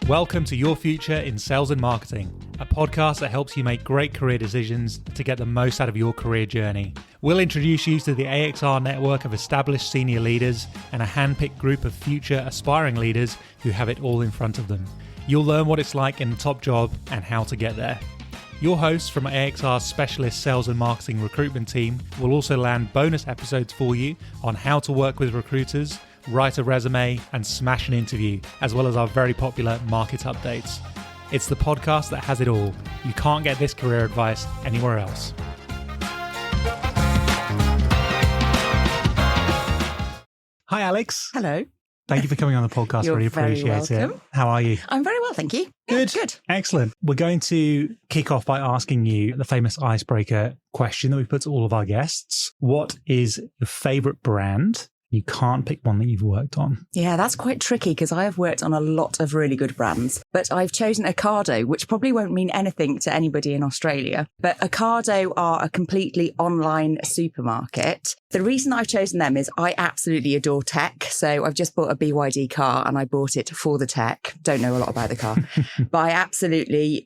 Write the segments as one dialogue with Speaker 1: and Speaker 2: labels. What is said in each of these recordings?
Speaker 1: Welcome to Your Future in Sales and Marketing, a podcast that helps you make great career decisions to get the most out of your career journey. We'll introduce you to the AXR network of established senior leaders and a handpicked group of future aspiring leaders who have it all in front of them. You'll learn what it's like in the top job and how to get there. Your hosts from AXR's specialist sales and marketing recruitment team will also land bonus episodes for you on how to work with recruiters, write a resume, and smash an interview, as well as our very popular market updates. It's the podcast that has it all. You can't get this career advice anywhere else. Hi, Alex.
Speaker 2: Hello.
Speaker 1: Thank you for coming on the podcast.
Speaker 2: You're
Speaker 1: really
Speaker 2: very
Speaker 1: appreciate
Speaker 2: welcome.
Speaker 1: it. How are you?
Speaker 2: I'm very well, thank you.
Speaker 1: Good.
Speaker 2: Good.
Speaker 1: Excellent. We're going to kick off by asking you the famous icebreaker question that we put to all of our guests. What is your favorite brand? You can't pick one that you've worked on.
Speaker 2: Yeah, that's quite tricky because I have worked on a lot of really good brands, but I've chosen Ocado, which probably won't mean anything to anybody in Australia. But Ocado are a completely online supermarket. The reason I've chosen them is I absolutely adore tech. So I've just bought a BYD car and I bought it for the tech. Don't know a lot about the car, but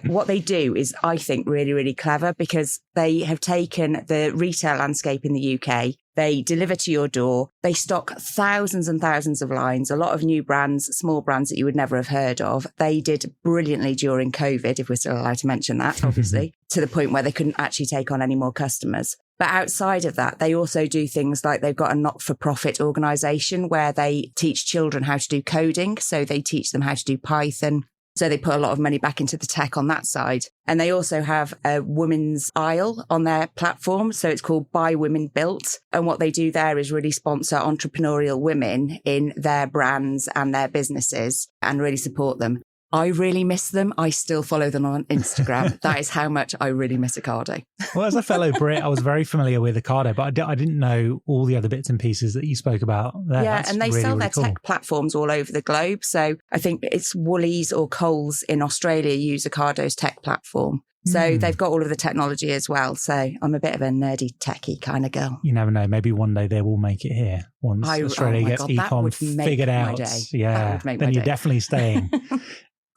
Speaker 2: what they do is, I think, really, really clever because they have taken the retail landscape in the UK. They deliver to your door. They stock thousands and thousands of lines, a lot of new brands, small brands that you would never have heard of. They did brilliantly during COVID, if we're still allowed to mention that, obviously, to the point where they couldn't actually take on any more customers. But outside of that, they also do things like they've got a not-for-profit organisation where they teach children how to do coding. So they teach them how to do Python. So they put a lot of money back into the tech on that side. And they also have a women's aisle on their platform. So it's called By Women Built. And what they do there is really sponsor entrepreneurial women in their brands and their businesses and really support them. I really miss them. I still follow them on Instagram. That is how much I really miss Ocado.
Speaker 1: Well, as a fellow Brit, I was very familiar with Ocado, but I didn't know all the other bits and pieces that you spoke about there.
Speaker 2: Yeah,
Speaker 1: That's
Speaker 2: and they
Speaker 1: really,
Speaker 2: sell
Speaker 1: really
Speaker 2: their
Speaker 1: cool.
Speaker 2: tech platforms all over the globe. So I think it's Woolies or Coles in Australia use Ocado's tech platform. So they've got all of the technology as well. So I'm a bit of a nerdy techie kind of girl.
Speaker 1: You never know. Maybe one day they will make it here once Australia gets e-com figured out. Yeah, then you're definitely staying.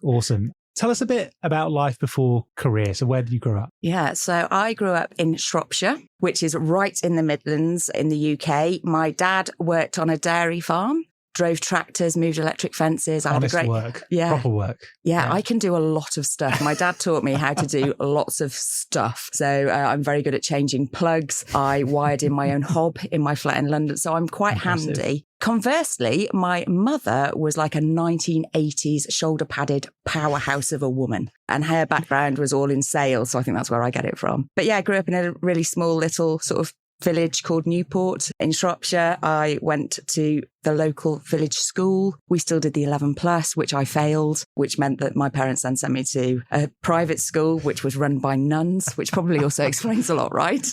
Speaker 1: Awesome. Tell us a bit about life before career. So where did you grow up?
Speaker 2: Yeah, so I grew up in Shropshire, which is right in the Midlands in the UK. My dad worked on a dairy farm, drove tractors, moved electric fences.
Speaker 1: Honest work. Yeah. Proper work.
Speaker 2: Yeah, I can do a lot of stuff. My dad taught me how to do lots of stuff. So I'm very good at changing plugs. I wired in my own hob in my flat in London. So I'm quite handy. Conversely, my mother was like a 1980s shoulder padded powerhouse of a woman, and her background was all in sales. So I think that's where I get it from. But yeah, I grew up in a really small little sort of village called Newport in Shropshire. I went to the local village school. We still did the 11 plus, which I failed, which meant that my parents then sent me to a private school, which was run by nuns, which probably also explains a lot, right?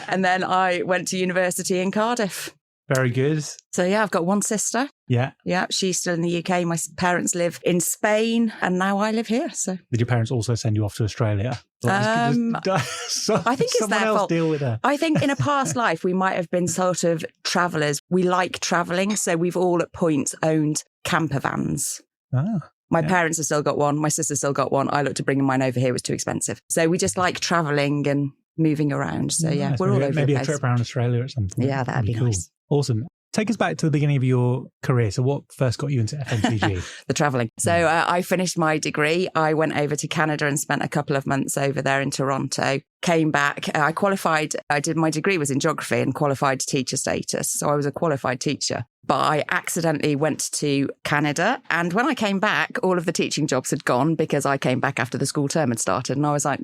Speaker 2: And then I went to university in Cardiff.
Speaker 1: Very good.
Speaker 2: So yeah, I've got one sister.
Speaker 1: Yeah.
Speaker 2: Yeah, she's still in the UK. My parents live in Spain and now I live here. So
Speaker 1: did your parents also send you off to Australia?
Speaker 2: I think it's their fault.
Speaker 1: Deal with her.
Speaker 2: I think in a past life, we might have been sort of travellers. We like travelling. So we've all at points owned camper vans. My parents have still got one. My sister still got one. I looked to bringing mine over here. It was too expensive. So we just like travelling and moving around. So yeah, we're all over the place.
Speaker 1: Maybe a trip around Australia at some point.
Speaker 2: Yeah, that'd be cool. Nice.
Speaker 1: Awesome. Take us back to the beginning of your career. So what first got you into FMCG?
Speaker 2: The travelling. So I finished my degree. I went over to Canada and spent a couple of months over there in Toronto. Came back. I qualified. My degree was in geography and qualified teacher status. So I was a qualified teacher. But I accidentally went to Canada. And when I came back, all of the teaching jobs had gone because I came back after the school term had started. And I was like,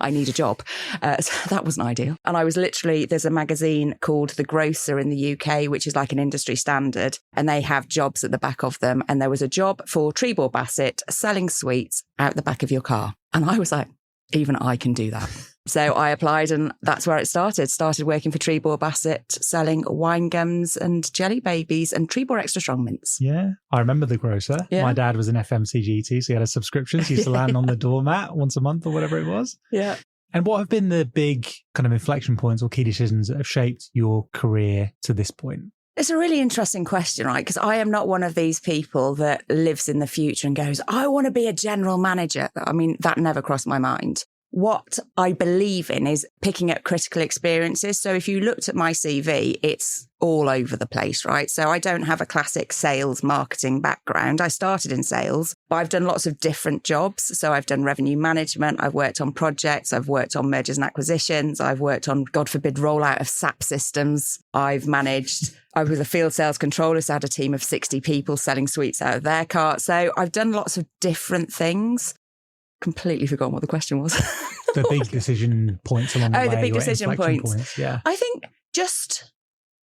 Speaker 2: I need a job. So that wasn't ideal. And I was there's a magazine called The Grocer in the UK, which is like an industry standard. And they have jobs at the back of them. And there was a job for Trebor Bassett selling sweets out the back of your car. And I was like, even I can do that. So I applied and that's where it started. Started working for Trebor Bassett, selling wine gums and jelly babies and Trebor Extra Strong mints.
Speaker 1: Yeah, I remember The Grocer. Yeah. My dad was an FMCG too, so he had a subscription. So he used to land on the doormat once a month or whatever it was.
Speaker 2: Yeah.
Speaker 1: And what have been the big kind of inflection points or key decisions that have shaped your career to this point?
Speaker 2: It's a really interesting question, right? Because I am not one of these people that lives in the future and goes, I want to be a general manager. I mean, that never crossed my mind. What I believe in is picking up critical experiences. So if you looked at my CV, it's all over the place, right? So I don't have a classic sales marketing background. I started in sales, but I've done lots of different jobs. So I've done revenue management. I've worked on projects. I've worked on mergers and acquisitions. I've worked on, God forbid, rollout of SAP systems. I was a field sales controller, so I had a team of 60 people selling sweets out of their cart. So I've done lots of different things. Completely forgotten what the question was.
Speaker 1: The big decision points along the way.
Speaker 2: Oh, the big decision points.
Speaker 1: Yeah.
Speaker 2: I think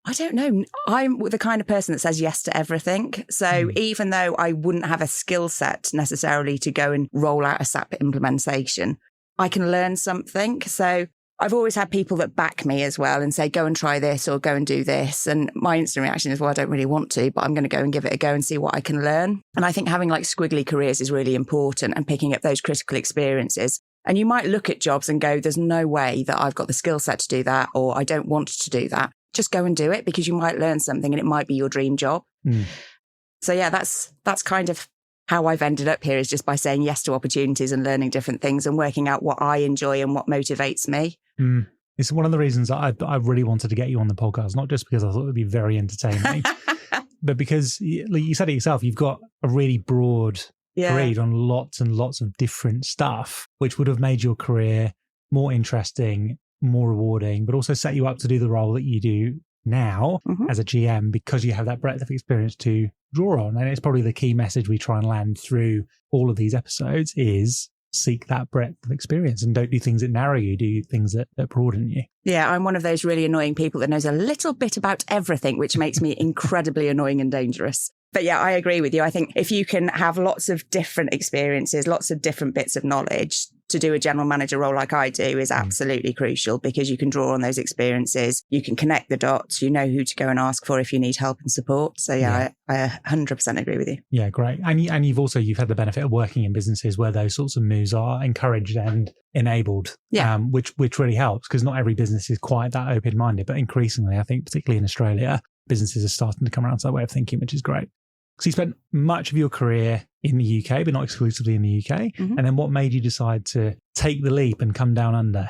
Speaker 2: I don't know. I'm the kind of person that says yes to everything. So even though I wouldn't have a skill set necessarily to go and roll out a SAP implementation, I can learn something. So I've always had people that back me as well and say, go and try this or go and do this. And my instant reaction is, well, I don't really want to, but I'm going to go and give it a go and see what I can learn. And I think having like squiggly careers is really important and picking up those critical experiences. And you might look at jobs and go, there's no way that I've got the skill set to do that, or I don't want to do that. Just go and do it because you might learn something and it might be your dream job. So yeah, that's kind of how I've ended up here, is just by saying yes to opportunities and learning different things and working out what I enjoy and what motivates me.
Speaker 1: It's one of the reasons I really wanted to get you on the podcast, not just because I thought it would be very entertaining, but because like you said it yourself, you've got a really broad career on lots and lots of different stuff, which would have made your career more interesting, more rewarding, but also set you up to do the role that you do now as a GM, because you have that breadth of experience to draw on. And it's probably the key message we try and land through all of these episodes is seek that breadth of experience and don't do things that narrow you, do things that broaden you.
Speaker 2: Yeah, I'm one of those really annoying people that knows a little bit about everything, which makes me incredibly annoying and dangerous. But yeah, I agree with you. I think if you can have lots of different experiences, lots of different bits of knowledge, to do a general manager role like I do is absolutely crucial, because you can draw on those experiences. You can connect the dots. You know who to go and ask for if you need help and support. So yeah. I 100% agree with you. Yeah,
Speaker 1: great. And you've had the benefit of working in businesses where those sorts of moves are encouraged and enabled, which really helps, because not every business is quite that open-minded. But increasingly, I think, particularly in Australia, businesses are starting to come around to that way of thinking, which is great. So you spent much of your career in the UK, but not exclusively in the UK. And then what made you decide to take the leap and come down under?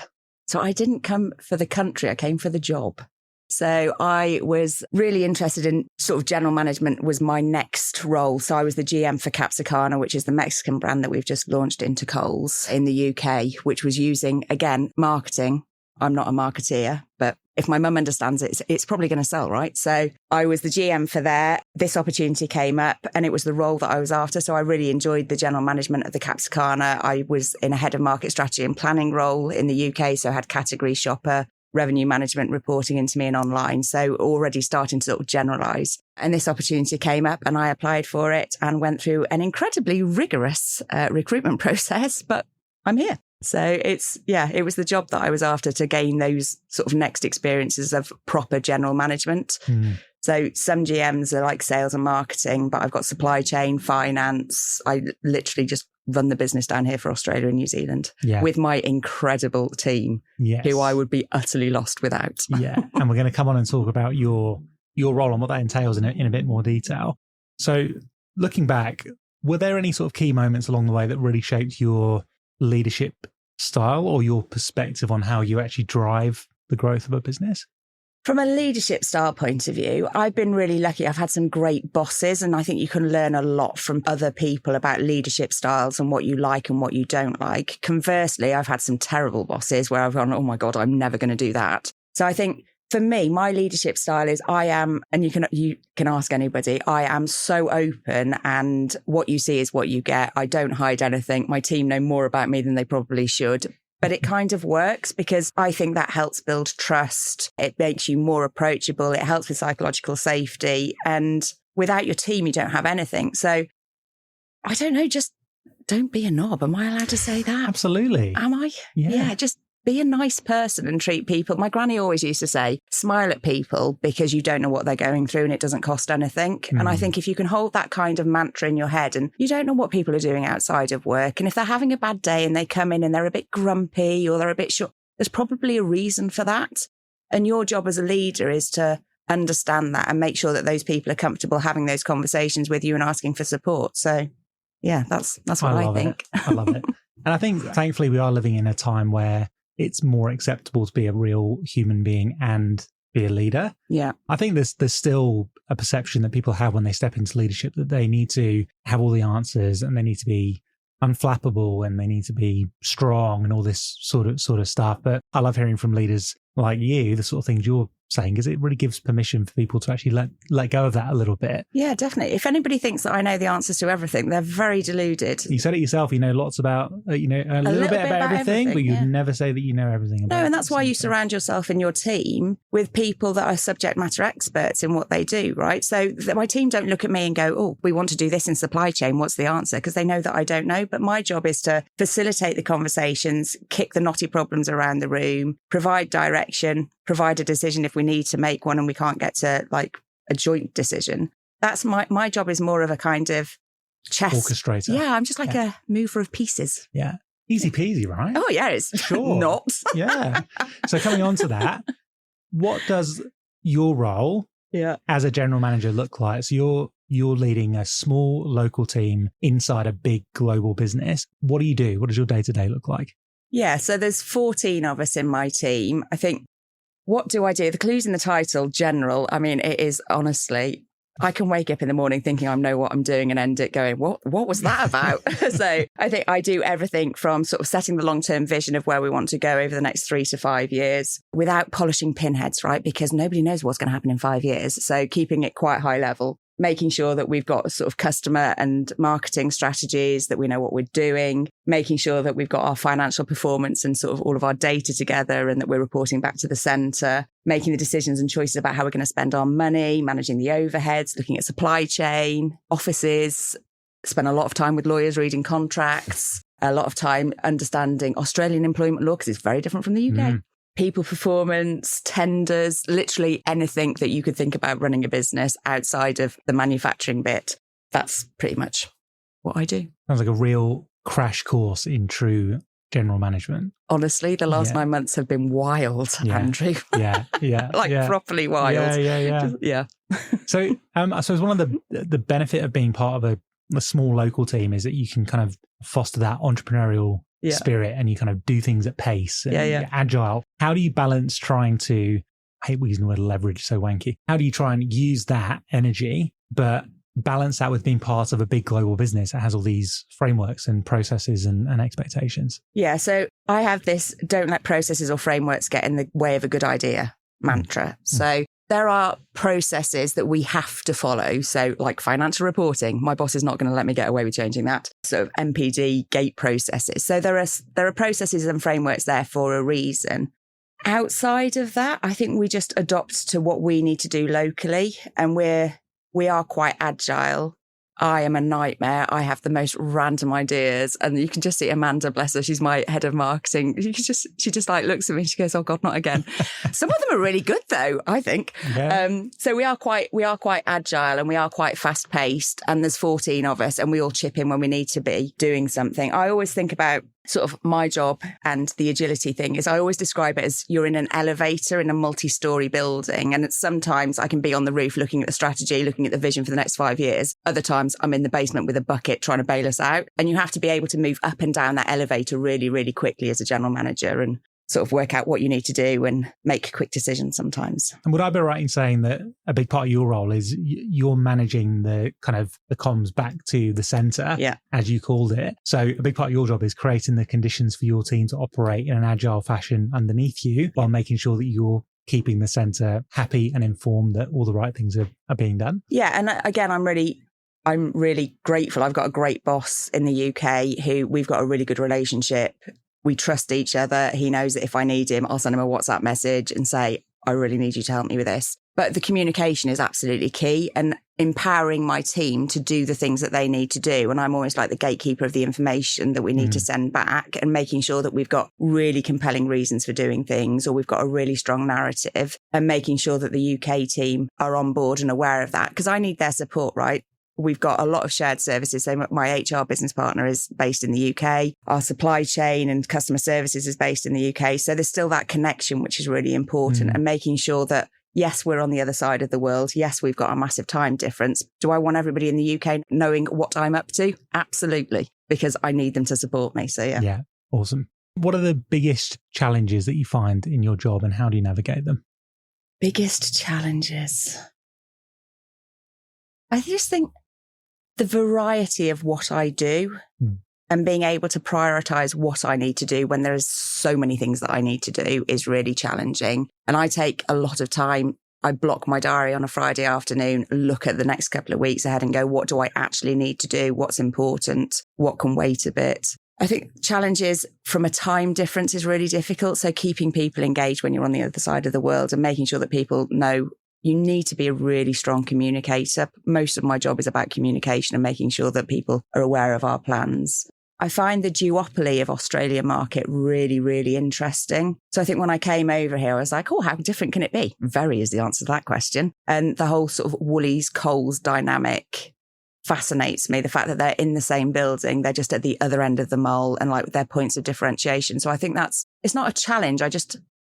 Speaker 2: So I didn't come for the country, I came for the job. So I was really interested in sort of general management was my next role. So I was the GM for Capsicana, which is the Mexican brand that we've just launched into Coles in the UK, which was using, again, marketing. I'm not a marketeer, but if my mum understands it, it's probably going to sell, right? So I was the GM for there. This opportunity came up and it was the role that I was after. So I really enjoyed the general management of the Capsicana. I was in a head of market strategy and planning role in the UK. So I had category shopper, revenue management reporting into me and online. So already starting to sort of generalise. And this opportunity came up and I applied for it and went through an incredibly rigorous recruitment process, but I'm here. So it was the job that I was after, to gain those sort of next experiences of proper general management. So some GMs are like sales and marketing, but I've got supply chain, finance. I literally just run the business down here for Australia and New Zealand with my incredible team, who I would be utterly lost without.
Speaker 1: And we're going to come on and talk about your role and what that entails in a bit more detail. So looking back, were there any sort of key moments along the way that really shaped your leadership style or your perspective on how you actually drive the growth of a business?
Speaker 2: From a leadership style point of view, I've been really lucky. I've had some great bosses, and I think you can learn a lot from other people about leadership styles and what you like and what you don't like. Conversely, I've had some terrible bosses where I've gone, oh my God, I'm never going to do that. So I think for me, my leadership style is I am, and you can ask anybody, I am so open, and what you see is what you get. I don't hide anything. My team know more about me than they probably should. But it kind of works because I think that helps build trust. It makes you more approachable. It helps with psychological safety. And without your team, you don't have anything. So I don't know, just don't be a knob. Am I allowed to say that?
Speaker 1: Absolutely.
Speaker 2: Am I? Yeah, just be a nice person and treat people. My granny always used to say, smile at people because you don't know what they're going through and it doesn't cost anything. And I think if you can hold that kind of mantra in your head, and you don't know what people are doing outside of work. And if they're having a bad day and they come in and they're a bit grumpy or they're a bit short, there's probably a reason for that. And your job as a leader is to understand that and make sure that those people are comfortable having those conversations with you and asking for support. So yeah, that's what I think.
Speaker 1: I love it. And I think thankfully we are living in a time where it's more acceptable to be a real human being and be a leader.
Speaker 2: Yeah.
Speaker 1: I think there's still a perception that people have when they step into leadership that they need to have all the answers and they need to be unflappable and they need to be strong and all this sort of stuff. But I love hearing from leaders like you, the sort of things you're saying, because it really gives permission for people to actually let go of that a little bit.
Speaker 2: Yeah, definitely. If anybody thinks that I know the answers to everything, they're very deluded.
Speaker 1: You said it yourself, you know lots about, a little bit about everything, but you'd never say that you know everything about it.
Speaker 2: No, and that's why you surround yourself in your team with people that are subject matter experts in what they do, right? So my team don't look at me and go, oh, we want to do this in supply chain. What's the answer? Because they know that I don't know. But my job is to facilitate the conversations, kick the knotty problems around the room, provide direction, provide a decision if we need to make one and we can't get to like a joint decision. That's my job is more of a kind of chess
Speaker 1: orchestrator.
Speaker 2: Yeah, I'm just like a mover of pieces.
Speaker 1: Yeah. Easy peasy, right?
Speaker 2: Oh yeah, it's
Speaker 1: sure.
Speaker 2: Not.
Speaker 1: Yeah. So coming on to that, what does your role as a general manager look like? So you're leading a small local team inside a big global business. What do you do? What does your day-to-day look like?
Speaker 2: Yeah, so there's 14 of us in my team. I think, what do I do? The clue's in the title, general. I mean, it is honestly, I can wake up in the morning thinking I know what I'm doing and end it going, what was that about? So I think I do everything from sort of setting the long-term vision of where we want to go over the next 3 to 5 years without polishing pinheads, right? Because nobody knows what's going to happen in 5 years. So keeping it quite high level, making sure that we've got sort of customer and marketing strategies, that we know what we're doing, making sure that we've got our financial performance and sort of all of our data together and that we're reporting back to the centre, making the decisions and choices about how we're going to spend our money, managing the overheads, looking at supply chain, offices, spend a lot of time with lawyers reading contracts, a lot of time understanding Australian employment law because it's very different from the UK. People performance, tenders, literally anything that you could think about running a business outside of the manufacturing bit. That's pretty much what I do.
Speaker 1: Sounds like a real crash course in true general management.
Speaker 2: Honestly, the last 9 months have been wild, Andrew.
Speaker 1: Yeah.
Speaker 2: Properly wild.
Speaker 1: Yeah. So I suppose one of the benefit of being part of a small local team is that you can kind of foster that entrepreneurial spirit and you kind of do things at pace and you're agile. How do you balance trying to, I hate using the word leverage, so wanky. How do you try and use that energy, but balance that with being part of a big global business that has all these frameworks and processes and expectations? Yeah.
Speaker 2: So I have this don't let processes or frameworks get in the way of a good idea mantra. So there are processes that we have to follow. So like financial reporting, my boss is not going to let me get away with changing that. Sort of MPD gate processes. So there are processes and frameworks there for a reason. Outside of that, I think we just adopt to what we need to do locally. And we are quite agile. I am a nightmare. I have the most random ideas. And you can just see Amanda, bless her, she's my head of marketing. She just like looks at me and she goes, oh God, not again. Some of them are really good though, I think. Yeah. So we are quite agile and we are quite fast paced. And there's 14 of us and we all chip in when we need to be doing something. I always think about sort of my job and the agility thing is I always describe it as you're in an elevator in a multi-story building. And sometimes I can be on the roof looking at the strategy, looking at the vision for the next 5 years. Other times I'm in the basement with a bucket trying to bail us out. And you have to be able to move up and down that elevator really, really quickly as a general manager and sort of work out what you need to do and make quick decisions sometimes.
Speaker 1: And would I be right in saying that a big part of your role is you're managing the kind of the comms back to the centre, as you called it. So a big part of your job is creating the conditions for your team to operate in an agile fashion underneath you while making sure that you're keeping the centre happy and informed that all the right things are being done.
Speaker 2: Yeah. And again, I'm really grateful. I've got a great boss in the UK who we've got a really good relationship. We trust each other. He knows that if I need him, I'll send him a WhatsApp message and say, I really need you to help me with this. But the communication is absolutely key and empowering my team to do the things that they need to do. And I'm almost like the gatekeeper of the information that we need to send back and making sure that we've got really compelling reasons for doing things or we've got a really strong narrative and making sure that the UK team are on board and aware of that because I need their support, right? We've got a lot of shared services. So my HR business partner is based in the UK. Our supply chain and customer services is based in the UK. So there's still that connection, which is really important and making sure that Yes, we're on the other side of the world. Yes, we've got a massive time difference. Do I want everybody in the UK knowing what I'm up to? Absolutely, because I need them to support me. So yeah.
Speaker 1: Yeah, awesome. What are the biggest challenges that you find in your job and how do you navigate them?
Speaker 2: Biggest challenges. I just think the variety of what I do and being able to prioritize what I need to do when there's so many things that I need to do is really challenging. And I take a lot of time. I block my diary on a Friday afternoon, look at the next couple of weeks ahead and go, what do I actually need to do? What's important? What can wait a bit? I think challenges from a time difference is really difficult. So keeping people engaged when you're on the other side of the world and making sure that people know you need to be a really strong communicator. Most of my job is about communication and making sure that people are aware of our plans. I find the duopoly of Australian market really, really interesting. So I think when I came over here, I was like, oh, how different can it be? Very is the answer to that question. And the whole sort of Woolies, Coles dynamic fascinates me. The fact that they're in the same building, they're just at the other end of the mall and like their points of differentiation. So I think it's not a challenge.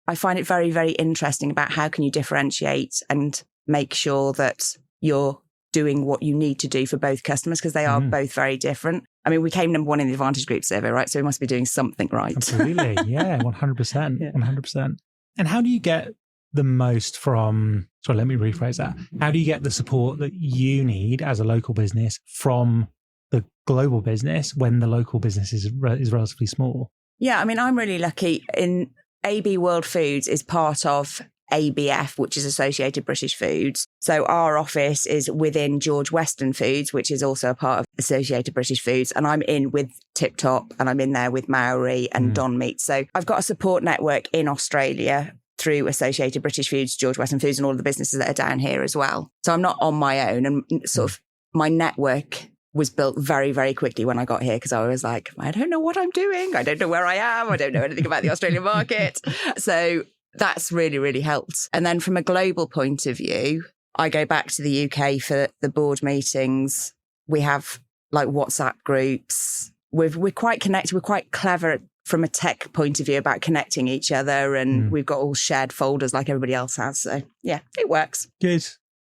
Speaker 2: I find it very, very interesting about how can you differentiate and make sure that you're doing what you need to do for both customers because they are both very different. I mean, we came number one in the Advantage Group survey, right? So we must be doing something right.
Speaker 1: Absolutely. Yeah, 100%.
Speaker 2: Yeah.
Speaker 1: 100%. And how do you get the most from, sorry, let me rephrase that. How do you get the support that you need as a local business from the global business when the local business is relatively small?
Speaker 2: Yeah, I mean, I'm really lucky in AB World Foods is part of ABF, which is Associated British Foods. So our office is within George Weston Foods, which is also a part of Associated British Foods. And I'm in with Tip Top and I'm in there with Maori and Don Meat. So I've got a support network in Australia through Associated British Foods, George Weston Foods and all of the businesses that are down here as well. So I'm not on my own and sort of my network was built very, very quickly when I got here because I was like, I don't know what I'm doing. I don't know where I am. I don't know anything about the Australian market. So that's really, really helped. And then from a global point of view, I go back to the UK for the board meetings. We have like WhatsApp groups. We're quite connected. We're quite clever from a tech point of view about connecting each other. And we've got all shared folders like everybody else has. So yeah, it works.
Speaker 1: Good.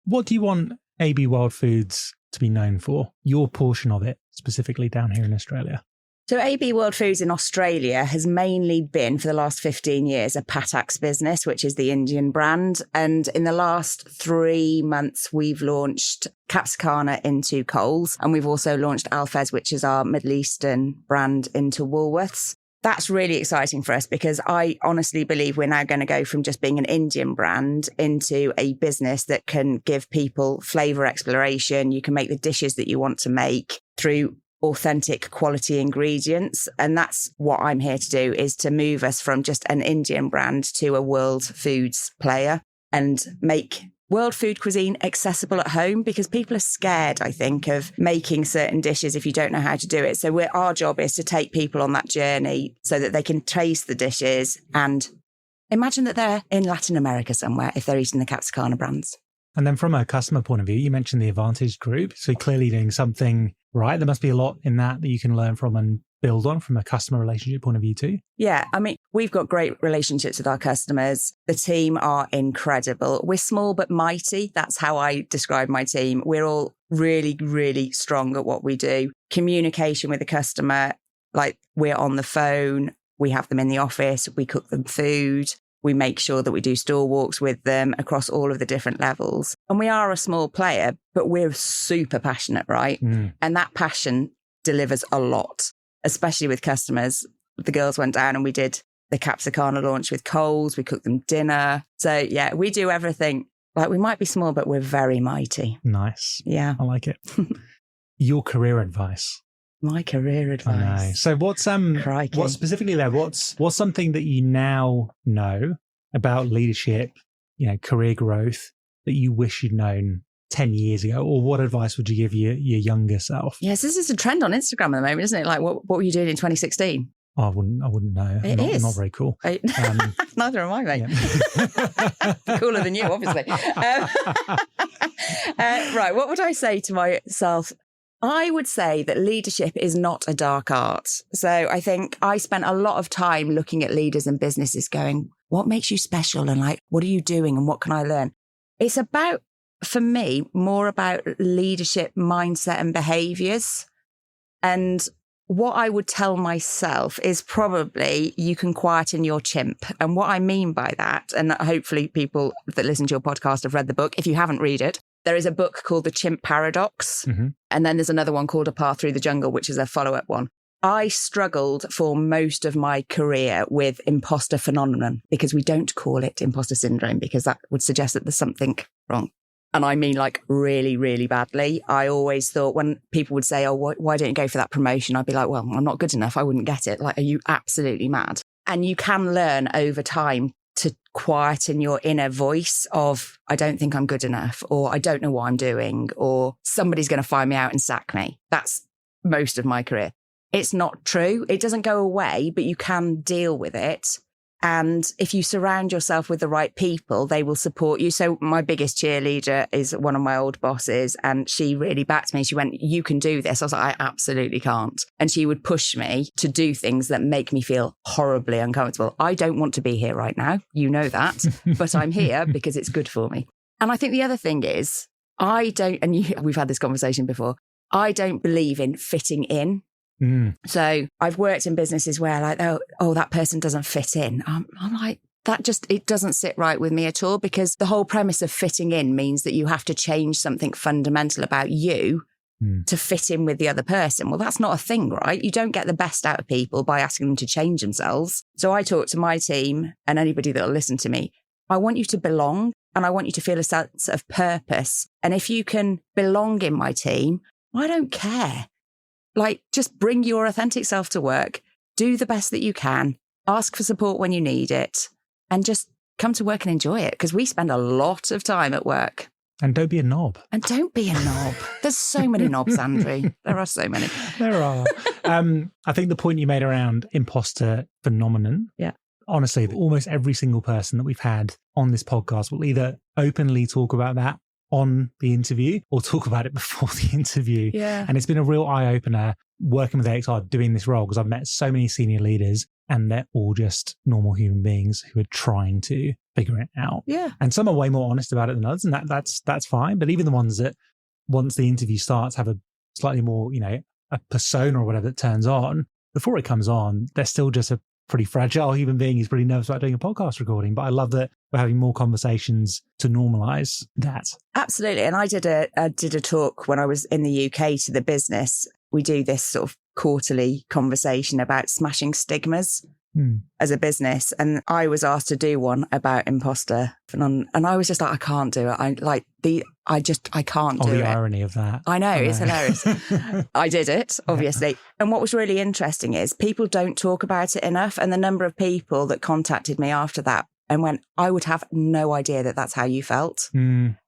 Speaker 1: What do you want AB Wild Foods to be known for? Your portion of it, specifically down here in Australia.
Speaker 2: So AB World Foods in Australia has mainly been, for the last 15 years, a Patak's business, which is the Indian brand. And in the last 3 months, we've launched Capsicana into Coles. And we've also launched Alfez, which is our Middle Eastern brand, into Woolworths. That's really exciting for us because I honestly believe we're now going to go from just being an Indian brand into a business that can give people flavour exploration. You can make the dishes that you want to make through authentic quality ingredients. And that's what I'm here to do, is to move us from just an Indian brand to a world foods player and make world food cuisine accessible at home, because people are scared, I think, of making certain dishes if you don't know how to do it. So our job is to take people on that journey so that they can taste the dishes and imagine that they're in Latin America somewhere if they're eating the Capsicana brands.
Speaker 1: And then from a customer point of view, you mentioned the Advantage Group. So clearly doing something right. There must be a lot in that you can learn from and build on from a customer relationship point of view too. Yeah,
Speaker 2: I mean, we've got great relationships with our customers. The team are incredible. We're small but mighty. That's how I describe my team. We're all really, really strong at what we do. Communication with the customer, like we're on the phone, we have them in the office, we cook them food. We make sure that we do store walks with them across all of the different levels. And we are a small player, but we're super passionate, right? And that passion delivers a lot, especially with customers. The girls went down and we did the Capsicana launch with Coles. We cooked them dinner. So yeah, we do everything. Like we might be small, but we're very mighty.
Speaker 1: Nice.
Speaker 2: Yeah.
Speaker 1: I like it. Your career advice.
Speaker 2: My career advice.
Speaker 1: I know. So what's specifically there? What's something that you now know about leadership, career growth that you wish you'd known 10 years ago? Or what advice would you give your younger self?
Speaker 2: Yes, this is a trend on Instagram at the moment, isn't it? Like what were you doing in 2016?
Speaker 1: Oh, I wouldn't know. It's not very cool.
Speaker 2: Neither am I, mate. Yeah. Cooler than you, obviously. Right, what would I say to myself? I would say that leadership is not a dark art. So I think I spent a lot of time looking at leaders and businesses going, what makes you special? And like, what are you doing? And what can I learn? It's about, for me, more about leadership mindset and behaviours. And what I would tell myself is probably you can quieten your chimp. And what I mean by that, and hopefully people that listen to your podcast have read the book. If you haven't read it, there is a book called The Chimp Paradox. Mm-hmm. And then there's another one called A Path Through the Jungle, which is a follow-up one. I struggled for most of my career with imposter phenomenon, because we don't call it imposter syndrome, because that would suggest that there's something wrong. And I mean like really, really badly. I always thought when people would say, oh, why don't you go for that promotion? I'd be like, well, I'm not good enough. I wouldn't get it. Like, are you absolutely mad? And you can learn over time to quieten your inner voice of, I don't think I'm good enough, or I don't know what I'm doing, or somebody's going to find me out and sack me. That's most of my career. It's not true. It doesn't go away, but you can deal with it. And if you surround yourself with the right people, they will support you. So my biggest cheerleader is one of my old bosses, and she really backed me. She went, you can do this. I was like, I absolutely can't. And she would push me to do things that make me feel horribly uncomfortable. I don't want to be here right now. You know that, but I'm here because it's good for me. And I think the other thing is, we've had this conversation before, I don't believe in fitting in. So I've worked in businesses where like, oh, that person doesn't fit in. I'm like, it doesn't sit right with me at all, because the whole premise of fitting in means that you have to change something fundamental about you to fit in with the other person. Well, that's not a thing, right? You don't get the best out of people by asking them to change themselves. So I talk to my team and anybody that will listen to me. I want you to belong, and I want you to feel a sense of purpose. And if you can belong in my team, I don't care. Like, just bring your authentic self to work, do the best that you can, ask for support when you need it, and just come to work and enjoy it, because we spend a lot of time at work.
Speaker 1: And don't be a knob.
Speaker 2: There's so many knobs, Andrew. There are so many.
Speaker 1: There are. I think the point you made around imposter phenomenon.
Speaker 2: Yeah.
Speaker 1: Honestly, almost every single person that we've had on this podcast will either openly talk about that on the interview or talk about it before the interview.
Speaker 2: Yeah.
Speaker 1: And it's been a real eye-opener working with AXR doing this role, because I've met so many senior leaders and they're all just normal human beings who are trying to figure it out.
Speaker 2: Yeah.
Speaker 1: And some are way more honest about it than others, and that's fine. But even the ones that, once the interview starts, have a slightly more, a persona or whatever that turns on, before it comes on, they're still just a pretty fragile human being who's pretty nervous about doing a podcast recording. But I love that we're having more conversations to normalize that.
Speaker 2: Absolutely. And I did a talk when I was in the UK to the business. We do this sort of quarterly conversation about smashing stigmas as a business. And I was asked to do one about imposter phenomenon. And I was just like, I can't do it. I can't do it.
Speaker 1: The irony of that.
Speaker 2: I know. It's hilarious. I did it, obviously. Yeah. And what was really interesting is people don't talk about it enough. And the number of people that contacted me after that and went, I would have no idea that that's how you felt.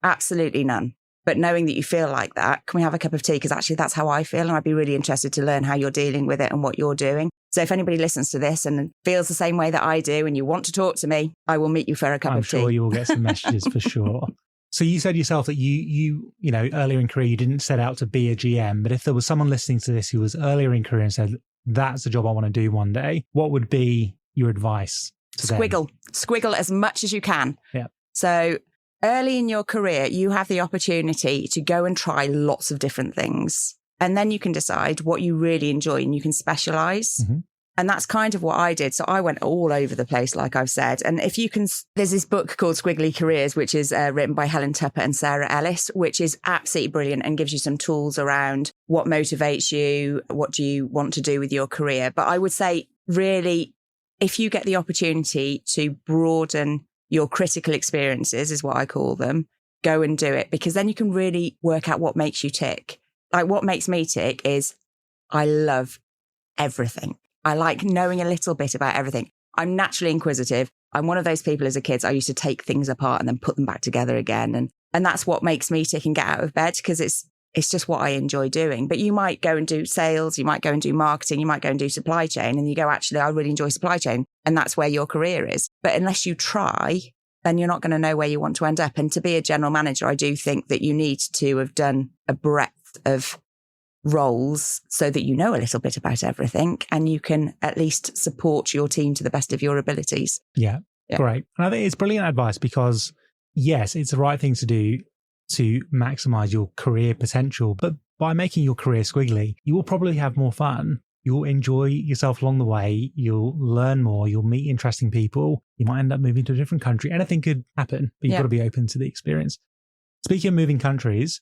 Speaker 2: Absolutely none. But knowing that you feel like that, can we have a cup of tea? Because actually that's how I feel. And I'd be really interested to learn how you're dealing with it and what you're doing. So if anybody listens to this and feels the same way that I do and you want to talk to me, I will meet you for a cup of tea.
Speaker 1: I'm sure you will get some messages for sure. So you said yourself that you earlier in career, you didn't set out to be a GM, but if there was someone listening to this who was earlier in career and said, that's the job I want to do one day, what would be your advice to them?
Speaker 2: Squiggle as much as you can.
Speaker 1: Yeah.
Speaker 2: So early in your career, you have the opportunity to go and try lots of different things. And then you can decide what you really enjoy and you can specialize. Mm-hmm. And that's kind of what I did. So I went all over the place, like I've said. And if you can, there's this book called Squiggly Careers, which is written by Helen Tupper and Sarah Ellis, which is absolutely brilliant and gives you some tools around what motivates you, what do you want to do with your career. But I would say, really, if you get the opportunity to broaden your critical experiences, is what I call them, go and do it, because then you can really work out what makes you tick. Like what makes me tick is I love everything. I like knowing a little bit about everything. I'm naturally inquisitive. I'm one of those people as a kid, I used to take things apart and then put them back together again. And that's what makes me tick and get out of bed, because it's just what I enjoy doing. But you might go and do sales, you might go and do marketing, you might go and do supply chain, and you go, actually, I really enjoy supply chain. And that's where your career is. But unless you try, then you're not going to know where you want to end up. And to be a general manager, I do think that you need to have done a breadth of roles so that you know a little bit about everything and you can at least support your team to the best of your abilities.
Speaker 1: Yeah. Great. And I think it's brilliant advice, because yes, it's the right thing to do to maximize your career potential. But by making your career squiggly, you will probably have more fun. You'll enjoy yourself along the way. You'll learn more. You'll meet interesting people. You might end up moving to a different country. Anything could happen, but you've got to be open to the experience. Speaking of moving countries,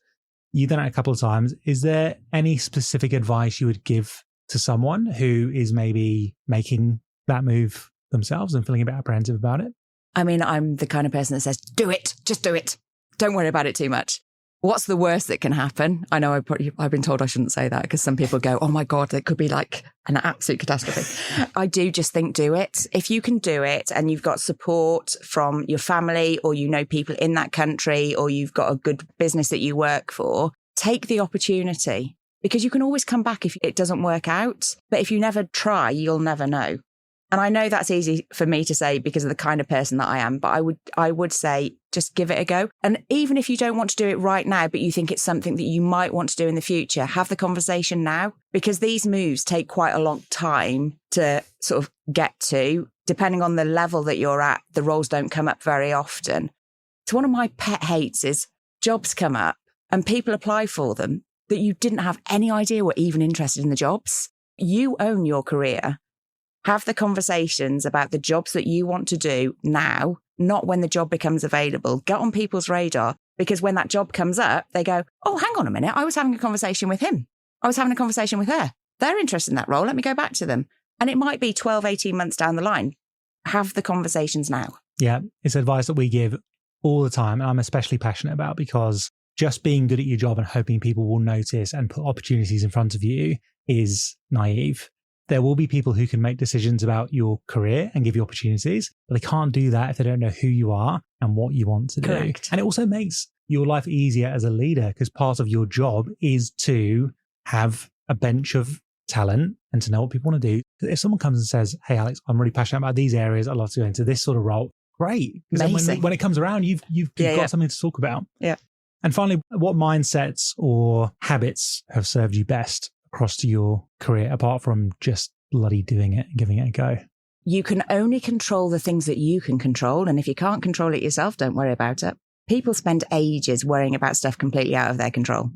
Speaker 1: you've done it a couple of times. Is there any specific advice you would give to someone who is maybe making that move themselves and feeling a bit apprehensive about it?
Speaker 2: I mean, I'm the kind of person that says, do it, just do it. Don't worry about it too much. What's the worst that can happen? I know I've been told I shouldn't say that because some people go, oh my God, it could be like an absolute catastrophe. I do just think do it. If you can do it and you've got support from your family or you know people in that country or you've got a good business that you work for, take the opportunity because you can always come back if it doesn't work out. But if you never try, you'll never know. And I know that's easy for me to say because of the kind of person that I am, but I would say just give it a go. And even if you don't want to do it right now, but you think it's something that you might want to do in the future, have the conversation now because these moves take quite a long time to sort of get to. Depending on the level that you're at, the roles don't come up very often. So one of my pet hates is jobs come up and people apply for them that you didn't have any idea were even interested in the jobs. You own your career. Have the conversations about the jobs that you want to do now, not when the job becomes available. Get on people's radar because when that job comes up, they go, oh, hang on a minute. I was having a conversation with him. I was having a conversation with her. They're interested in that role. Let me go back to them. And it might be 12, 18 months down the line. Have the conversations now.
Speaker 1: Yeah, it's advice that we give all the time. And I'm especially passionate about because just being good at your job and hoping people will notice and put opportunities in front of you is naive. There will be people who can make decisions about your career and give you opportunities, but they can't do that if they don't know who you are and what you want to do. And it also makes your life easier as a leader because part of your job is to have a bench of talent and to know what people want to do. If someone comes and says, hey, Alex, I'm really passionate about these areas. I'd love to go into this sort of role. Great. Because then when it comes around, you've got something to talk about.
Speaker 2: Yeah.
Speaker 1: And finally, what mindsets or habits have served you best across to your career, apart from just bloody doing it and giving it a go?
Speaker 2: You can only control the things that you can control. And if you can't control it yourself, don't worry about it. People spend ages worrying about stuff completely out of their control.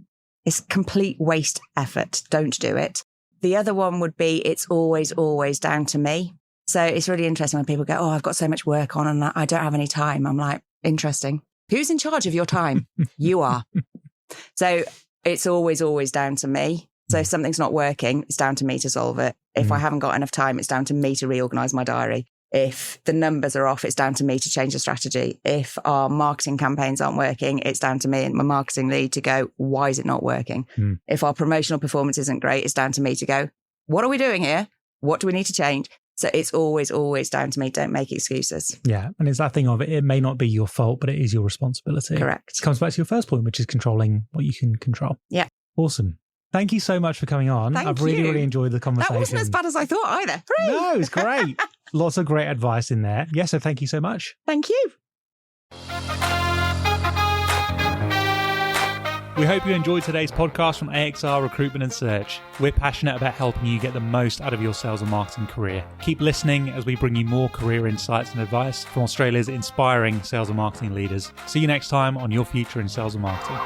Speaker 2: It's complete waste effort. Don't do it. The other one would be, it's always, always down to me. So it's really interesting when people go, oh, I've got so much work on and I don't have any time. I'm like, interesting. Who's in charge of your time? You are. So it's always, always down to me. So if something's not working, it's down to me to solve it. If I haven't got enough time, it's down to me to reorganize my diary. If the numbers are off, it's down to me to change the strategy. If our marketing campaigns aren't working, it's down to me and my marketing lead to go, why is it not working? If our promotional performance isn't great, it's down to me to go, what are we doing here? What do we need to change? So it's always, always down to me. Don't make excuses. Yeah.
Speaker 1: And it's that thing of it may not be your fault, but it is your responsibility.
Speaker 2: Correct.
Speaker 1: It comes back to your first point, which is controlling what you can control.
Speaker 2: Yeah.
Speaker 1: Awesome. Thank you so much for coming on. I've really enjoyed the conversation.
Speaker 2: That wasn't as bad as I thought either. Hooray!
Speaker 1: No, it was great. Lots of great advice in there. Yeah, so thank you so much.
Speaker 2: Thank you.
Speaker 1: We hope you enjoyed today's podcast from AXR Recruitment and Search. We're passionate about helping you get the most out of your sales and marketing career. Keep listening as we bring you more career insights and advice from Australia's inspiring sales and marketing leaders. See you next time on Your Future in Sales and Marketing.